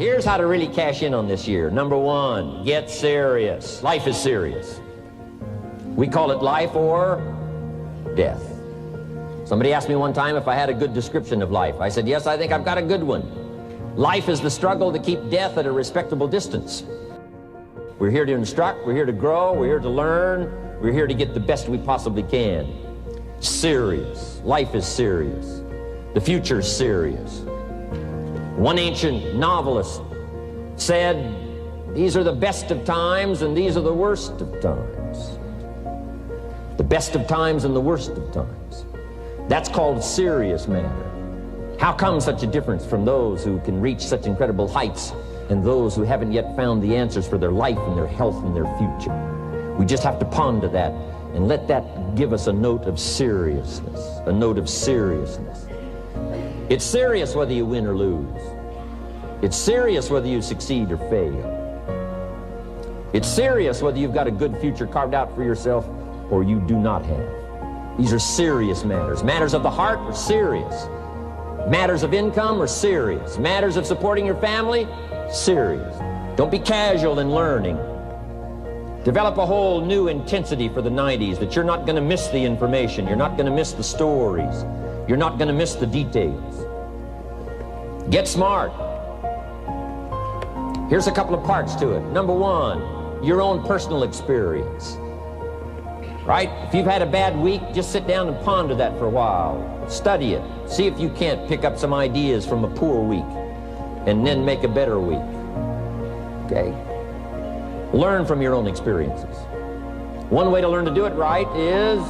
Here's how to really cash in on this year. Number one, get serious. Life is serious. We call it life or death. Somebody asked me one time if I had a good description of life. I said, yes, I think I've got a good one. Life is the struggle to keep death at a respectable distance. We're here to instruct, we're here to grow, we're here to learn, we're here to get the best we possibly can. Serious. Life is serious. The future is serious. One ancient novelist said, these are the best of times and these are the worst of times. The best of times and the worst of times. That's called a serious matter. How come such a difference from those who can reach such incredible heights and those who haven't yet found the answers for their life and their health and their future? We just have to ponder that and let that give us a note of seriousness, a note of seriousness. It's serious whether you win or lose. It's serious whether you succeed or fail. It's serious whether you've got a good future carved out for yourself or you do not have. These are serious matters. Matters of the heart are serious. Matters of income are serious. Matters of supporting your family, serious. Don't be casual in learning. Develop a whole new intensity for the 90s that you're not going to miss the information. You're not going to miss the stories. You're not going to miss the details. Get smart. Here's a couple of parts to it. Number one, your own personal experience. Right? If you've had a bad week, just sit down and ponder that for a while. Study it. See if you can't pick up some ideas from a poor week and then make a better week. Okay? Learn from your own experiences. One way to learn to do it right is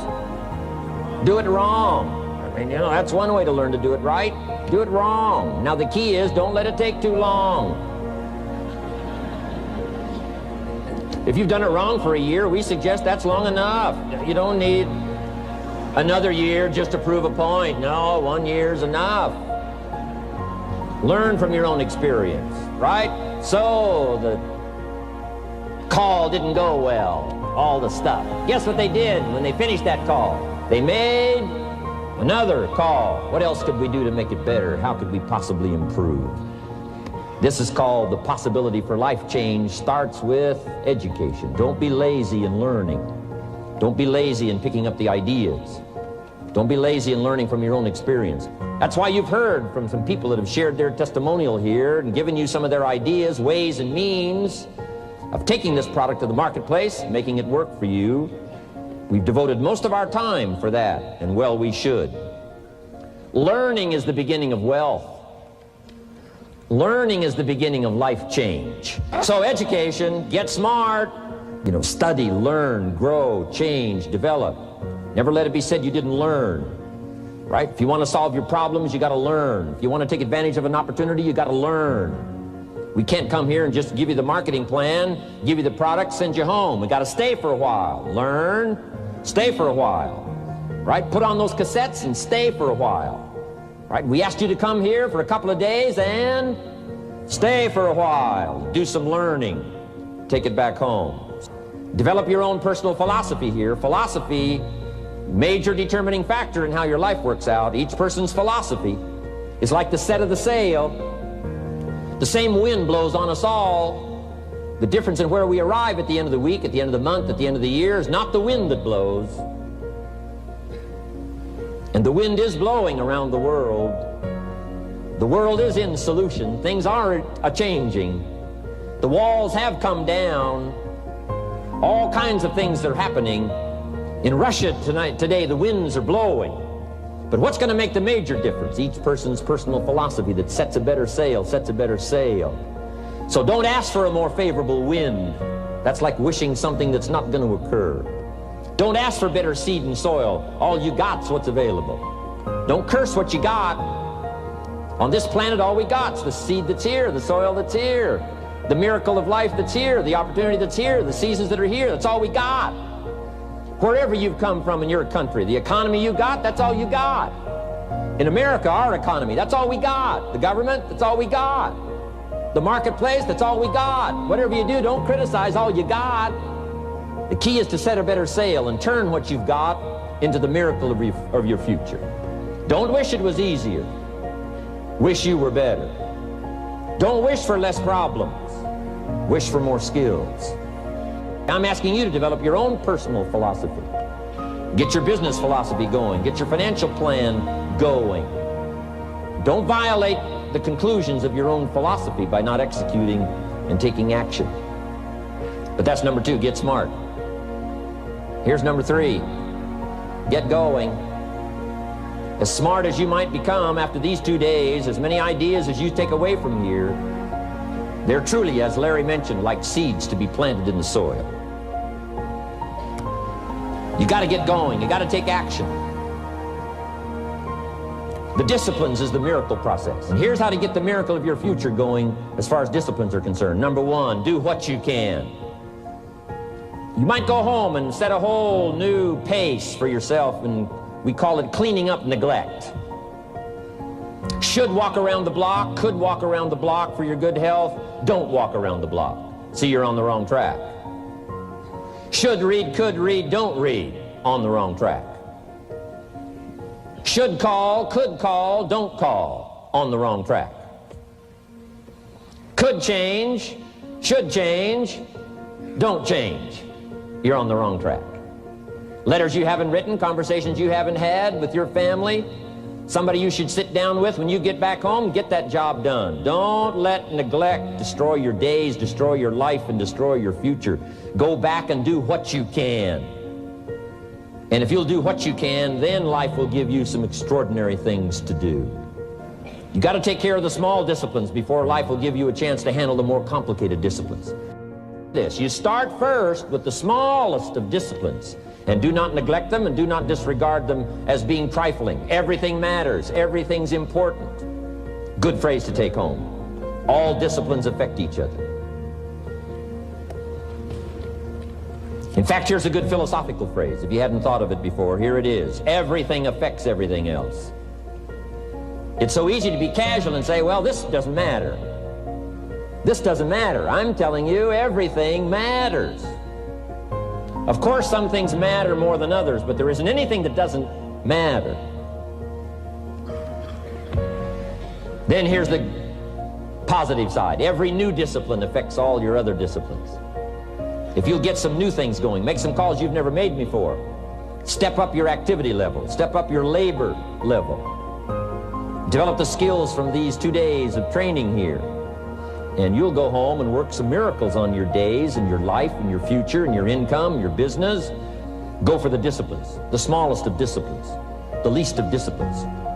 do it wrong. I mean, that's one way to learn to do it right. Do it wrong. Now the key is don't let it take too long. If you've done it wrong for a year, we suggest that's long enough. You don't need another year just to prove a point. No, 1 year's enough. Learn from your own experience, right? So the call didn't go well, all the stuff. Guess what they did when they finished that call? They made another call. What else could we do to make it better? How could we possibly improve? This is called the possibility for life change. Starts with education. Don't be lazy in learning. Don't be lazy in picking up the ideas. Don't be lazy in learning from your own experience. That's why you've heard from some people that have shared their testimonial here and given you some of their ideas, ways, and means of taking this product to the marketplace, making it work for you. We've devoted most of our time for that, and well, we should. Learning is the beginning of wealth. Learning is the beginning of life change. So education, get smart, study, learn, grow, change, develop. Never let it be said you didn't learn, right? If you want to solve your problems, you got to learn. If you want to take advantage of an opportunity, you got to learn. We can't come here and just give you the marketing plan, give you the product, send you home. We got to stay for a while. Learn, stay for a while, right? Put on those cassettes and stay for a while. Right? We asked you to come here for a couple of days and stay for a while. Do some learning. Take it back home. Develop your own personal philosophy here. Philosophy, major determining factor in how your life works out. Each person's philosophy is like the set of the sail. The same wind blows on us all. The difference in where we arrive at the end of the week, at the end of the month, at the end of the year is not the wind that blows. And the wind is blowing around the world. The world is in solution. Things are a-changing. The walls have come down. All kinds of things are happening. In Russia today, the winds are blowing. But what's going to make the major difference? Each person's personal philosophy that sets a better sail, sets a better sail. So don't ask for a more favorable wind. That's like wishing something that's not going to occur. Don't ask for better seed and soil. All you got's what's available. Don't curse what you got. On this planet, all we got's the seed that's here, the soil that's here, the miracle of life that's here, the opportunity that's here, the seasons that are here. That's all we got. Wherever you've come from in your country, the economy you got, that's all you got. In America, our economy, that's all we got. The government, that's all we got. The marketplace, that's all we got. Whatever you do, don't criticize all you got. The key is to set a better sail and turn what you've got into the miracle of your future. Don't wish it was easier. Wish you were better. Don't wish for less problems. Wish for more skills. I'm asking you to develop your own personal philosophy. Get your business philosophy going. Get your financial plan going. Don't violate the conclusions of your own philosophy by not executing and taking action. But that's number 2, get smart. Here's number 3, get going. As smart as you might become after these 2 days, as many ideas as you take away from here, they're truly, as Larry mentioned, like seeds to be planted in the soil. You got to get going. You got to take action. The disciplines is the miracle process. And here's how to get the miracle of your future going as far as disciplines are concerned. Number 1, do what you can. You might go home and set a whole new pace for yourself, and we call it cleaning up neglect. Should walk around the block, could walk around the block for your good health. Don't walk around the block. See, you're on the wrong track. Should read, could read, don't read. On the wrong track. Should call, could call, don't call. On the wrong track. Could change, should change, don't change. You're on the wrong track. Letters you haven't written, conversations you haven't had with your family, somebody you should sit down with when you get back home, get that job done. Don't let neglect destroy your days, destroy your life, and destroy your future. Go back and do what you can. And if you'll do what you can, then life will give you some extraordinary things to do. You got to take care of the small disciplines before life will give you a chance to handle the more complicated disciplines. You start first with the smallest of disciplines, and do not neglect them and do not disregard them as being trifling. Everything matters. Everything's important. Good phrase to take home. All disciplines affect each other. In fact, here's a good philosophical phrase. If you hadn't thought of it before, here it is. Everything affects everything else. It's so easy to be casual and say, well, this doesn't matter. This doesn't matter. I'm telling you, everything matters. Of course, some things matter more than others, but there isn't anything that doesn't matter. Then here's the positive side. Every new discipline affects all your other disciplines. If you'll get some new things going, make some calls you've never made before, step up your activity level, step up your labor level, develop the skills from these 2 days of training here, and you'll go home and work some miracles on your days and your life and your future and your income, your business. Go for the disciplines, the smallest of disciplines, the least of disciplines.